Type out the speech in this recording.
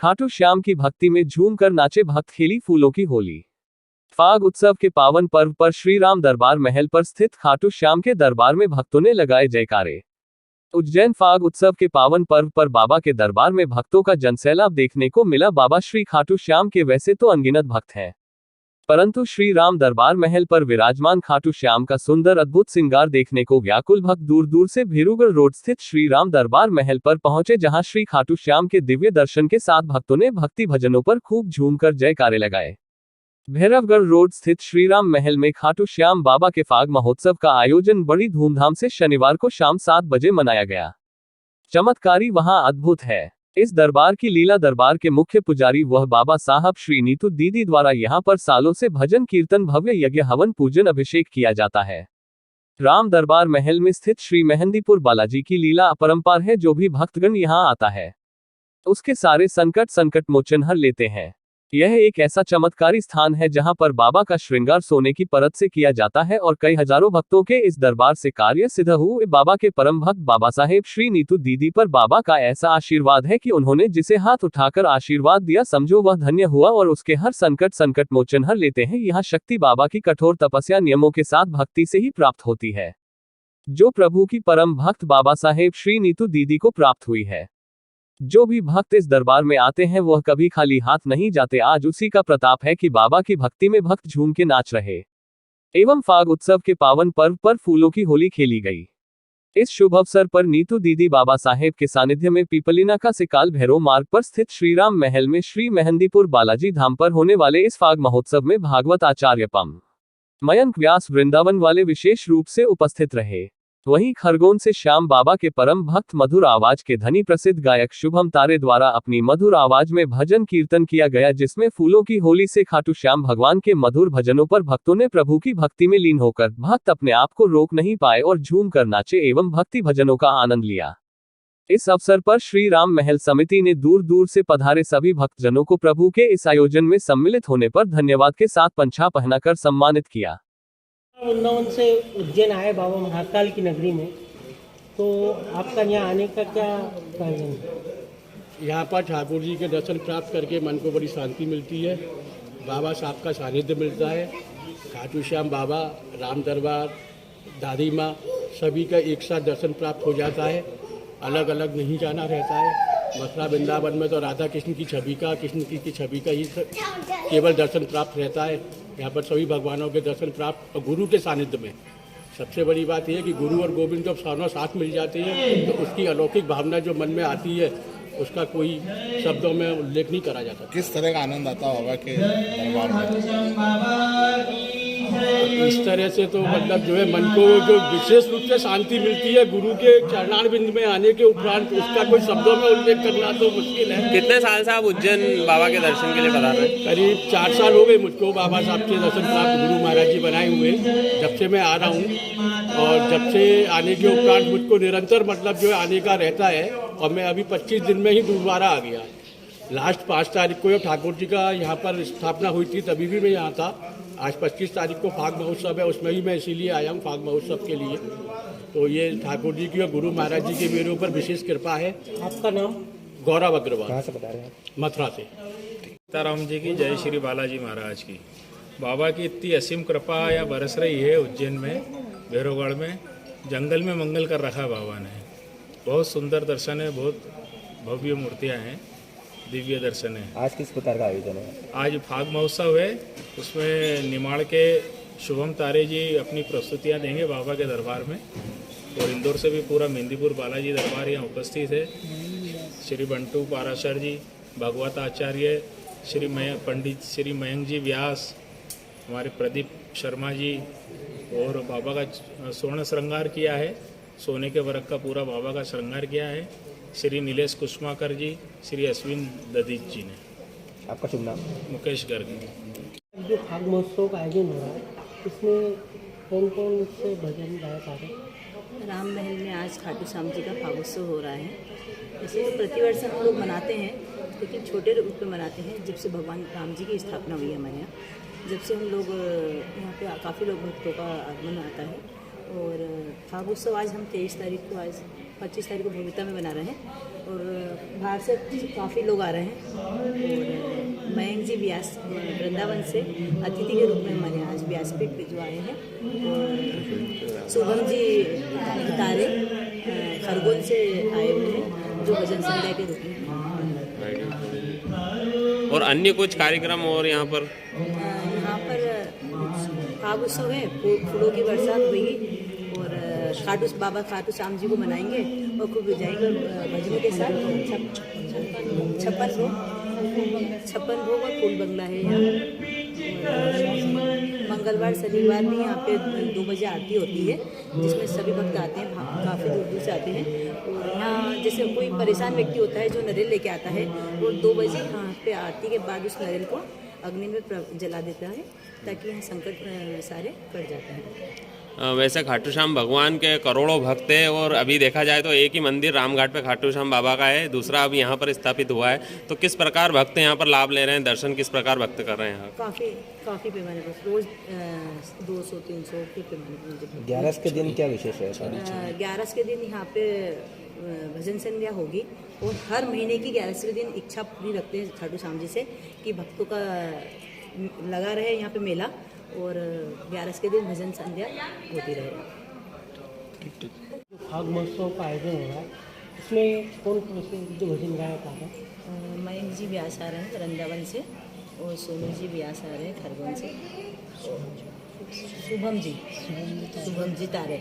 खाटू श्याम की भक्ति में झूमकर नाचे भक्त, खेली फूलों की होली। फाग उत्सव के पावन पर्व पर श्री राम दरबार महल पर स्थित खाटू श्याम के दरबार में भक्तों ने लगाए जयकारे। उज्जैन फाग उत्सव के पावन पर्व पर बाबा के दरबार में भक्तों का जनसैलाब देखने को मिला। बाबा श्री खाटू श्याम के वैसे तो अनगिनत भक्त हैं, परंतु श्री राम दरबार महल पर विराजमान खाटू श्याम का सुंदर अद्भुत श्रृंगार देखने को व्याकुल भक्त दूर दूर से भीरूगढ़ रोड स्थित श्री राम दरबार महल पर पहुंचे, जहां श्री खाटू श्याम के दिव्य दर्शन के साथ भक्तों ने भक्ति भजनों पर खूब झूमकर जयकारे लगाए। भैरवगढ़ रोड स्थित श्री राम महल में खाटू श्याम बाबा के फाग महोत्सव का आयोजन बड़ी धूमधाम से शनिवार को शाम 7 बजे मनाया गया। चमत्कारी वहां अद्भुत है। इस दरबार की लीला दरबार के मुख्य पुजारी वह बाबा साहब श्री नीतू दीदी द्वारा यहां पर सालों से भजन कीर्तन, भव्य यज्ञ, हवन, पूजन, अभिषेक किया जाता है। राम दरबार महल में स्थित श्री मेहंदीपुर बालाजी की लीला अपरंपार है। जो भी भक्तगण यहां आता है उसके सारे संकट मोचन हर लेते हैं। यह एक ऐसा चमत्कारी स्थान है जहां पर बाबा का श्रृंगार सोने की परत से किया जाता है और कई हजारों भक्तों के इस दरबार से कार्य सिद्ध हुए। बाबा के परम भक्त बाबा साहेब श्री नीतू दीदी पर बाबा का ऐसा आशीर्वाद है कि उन्होंने जिसे हाथ उठाकर आशीर्वाद दिया, समझो वह धन्य हुआ और उसके हर संकट मोचन हर लेते हैं। यह शक्ति बाबा की कठोर तपस्या नियमों के साथ भक्ति से ही प्राप्त होती है, जो प्रभु की परम भक्त बाबा साहेब श्री नीतू दीदी को प्राप्त हुई है। जो भी भक्त इस दरबार में आते हैं वह कभी खाली हाथ नहीं जाते। आज उसी का प्रताप है कि बाबा की भक्ति में भक्त झूम के नाच रहे। एवं फाग उत्सव के पावन पर्व पर फूलों की होली खेली गई। इस शुभ अवसर पर नीतू दीदी बाबा साहेब के सानिध्य में पीपलीनाका से काल भैरव मार्ग पर स्थित श्री राम महल में श्री मेहंदीपुर बालाजी धाम पर होने वाले इस फाग महोत्सव में भागवत आचार्य पम मयंक व्यास वृंदावन वाले विशेष रूप से उपस्थित रहे। वहीं खरगोन से श्याम बाबा के परम भक्त मधुर आवाज के धनी प्रसिद्ध गायक शुभम तारे द्वारा अपनी मधुर आवाज में भजन कीर्तन किया गया, जिसमें फूलों की होली से खाटू श्याम भगवान के मधुर भजनों पर भक्तों ने प्रभु की भक्ति में लीन होकर भक्त अपने आप को रोक नहीं पाए और झूम कर नाचे एवं भक्ति भजनों का आनंद लिया। इस अवसर पर श्री राम महल समिति ने दूर दूर से पधारे सभी भक्तजनों को प्रभु के इस आयोजन में सम्मिलित होने पर धन्यवाद के साथ पंछा पहनाकर सम्मानित किया। वृंदावन से उज्जैन आए बाबा महाकाल की नगरी में, तो आपका यहाँ आने का क्या कारण है? यहाँ पर ठाकुर जी के दर्शन प्राप्त करके मन को बड़ी शांति मिलती है। बाबा साहब का सानिध्य मिलता है। खाटू श्याम बाबा, राम दरबार, दादी माँ सभी का एक साथ दर्शन प्राप्त हो जाता है। अलग अलग नहीं जाना रहता है। मथुरा वृंदावन में तो राधा कृष्ण की छवि का, कृष्ण की छवि का ही केवल दर्शन प्राप्त रहता है। यहाँ पर सभी भगवानों के दर्शन प्राप्त और गुरु के सानिध्य में सबसे बड़ी बात यह है कि गुरु और गोविंद जब सानों साथ मिल जाते हैं तो उसकी अलौकिक भावना जो मन में आती है उसका कोई शब्दों में उल्लेख नहीं करा जाता। किस तरह का आनंद आता होगा कि दरबार में? इस तरह से तो मतलब जो है मन को जो विशेष रूप से शांति मिलती है गुरु के चरणारविंद में आने के उपरांत, उसका कोई शब्दों में उल्लेख करना तो मुश्किल है। कितने साल से आप उज्जैन बाबा के दर्शन के लिए बता रहे हैं? करीब 4 साल हो गए मुझको बाबा साहब के दर्शन प्राप्त गुरु महाराज जी बनाए हुए जब से मैं आ रहा हूँ। और जब से आने के उपरांत मुझको निरंतर मतलब जो है आने का रहता है। और मैं अभी 25 दिन में ही दोबारा आ गया। लास्ट 5 तारीख को ठाकुर जी का यहाँ पर स्थापना हुई थी, तभी भी मैं यहाँ था। आज 25 तारीख को फाग महोत्सव है, उसमें ही मैं इसीलिए आया हूँ फाग महोत्सव के लिए। तो ये ठाकुर जी की और गुरु महाराज जी की मेरे ऊपर विशेष कृपा है। आपका नाम? गौरव अग्रवाल। कहाँ से बता रहे हैं? मथुरा से। सीताराम जी की जय, श्री बालाजी महाराज की। बाबा की इतनी असीम कृपा या बरस रही है उज्जैन में, भैरवगढ़ में। जंगल में मंगल कर रखा है बाबा ने। बहुत सुंदर दर्शन है, बहुत भव्य मूर्तियाँ हैं, दिव्य दर्शन है। आज किस प्रकार का आयोजन है? आज फाग महोत्सव है, उसमें निमाड़ के शुभम तारे जी अपनी प्रस्तुतियाँ देंगे बाबा के दरबार में। और इंदौर से भी पूरा मेहंदीपुर बालाजी दरबार यहाँ उपस्थित है। श्री बंटू पाराशर जी, भागवत आचार्य, पंडित श्री मयंक जी व्यास, हमारे प्रदीप शर्मा जी, और बाबा का स्वर्ण श्रृंगार किया है। सोने के वर्क का पूरा बाबा का श्रृंगार किया है श्री नीलेश कुष्माकर जी, श्री अश्विन ददीत जी ने। आपका शुभ नाम? मुकेश गर्ग। जो फाग महोत्सव का आयोजन हो रहा है, इसमें कौन कौन से भजन गायक आ रहे हैं? राम महल में आज खाटू श्याम जी का फागोत्सव हो रहा है। वैसे तो प्रतिवर्ष हम लोग मनाते हैं, लेकिन छोटे रूप में मनाते हैं। जब से भगवान राम जी की स्थापना हुई है हमारे यहाँ, जब से हम लोग यहाँ पे काफ़ी लोग भक्तों का आगमन आता है। और फागोत्सव आज हम 23 तारीख को आज 25 तारीख को भविता में बना रहे हैं और बाहर से काफ़ी लोग आ रहे हैं। और मयंक जी व्यास वृंदावन से अतिथि के रूप में हमारे यहाँ आज व्यासपीठ पे जो आए हैं। और शुभम जी तारे खरगोन से आए हुए हैं जो भजन संध्या के रूप में। और अन्य कुछ कार्यक्रम और यहाँ पर फाग उत्सव है, फूलों की बरसात होगी और बाबा खाटू श्याम जी को मनाएंगे और खूब जाएंगे भजनों के साथ। 56 भोग और फूल बंगला है यहाँ। मंगलवार शनिवार भी यहाँ पे 2 बजे आरती होती है जिसमें सभी भक्त आते हैं, काफ़ी दूर दूर से आते हैं। और यहाँ जैसे कोई परेशान व्यक्ति होता है जो नारियल लेके आता है वो 2 बजे यहाँ पे आरती के बाद उस नारियल को अग्नि में जला देता है ताकि यहाँ संकट सारे कट जाते हैं। वैसे खाटू श्याम भगवान के करोड़ों भक्त हैं और अभी देखा जाए तो एक ही मंदिर रामघाट पे खाटू श्याम बाबा का है, दूसरा अब यहाँ पर स्थापित हुआ है। तो किस प्रकार भक्त यहाँ पर लाभ ले रहे हैं, दर्शन किस प्रकार भक्त कर रहे हैं यहाँ? काफ़ी पैमाने पर रोज़ 200-300 के पैमाने पर। 11 के दिन क्या विशेष है? 11 के दिन यहाँ पे भजन संध्या होगी और हर महीने की 11 के दिन इच्छा पूरी रखते हैं खाटू श्याम जी से कि भक्तों का लगा रहे यहाँ पे मेला और 11 के दिन भजन संध्या होती रहे। फाग महोत्सव का आयोजन हो रहा है, इसमें कौन कौन से जो भजन गायक आ रहे हैं? मयंक जी व्यास आ रहे हैं वृंदावन से और सोनू जी व्यास आ रहे हैं खरगोन से और शुभम जी तारे।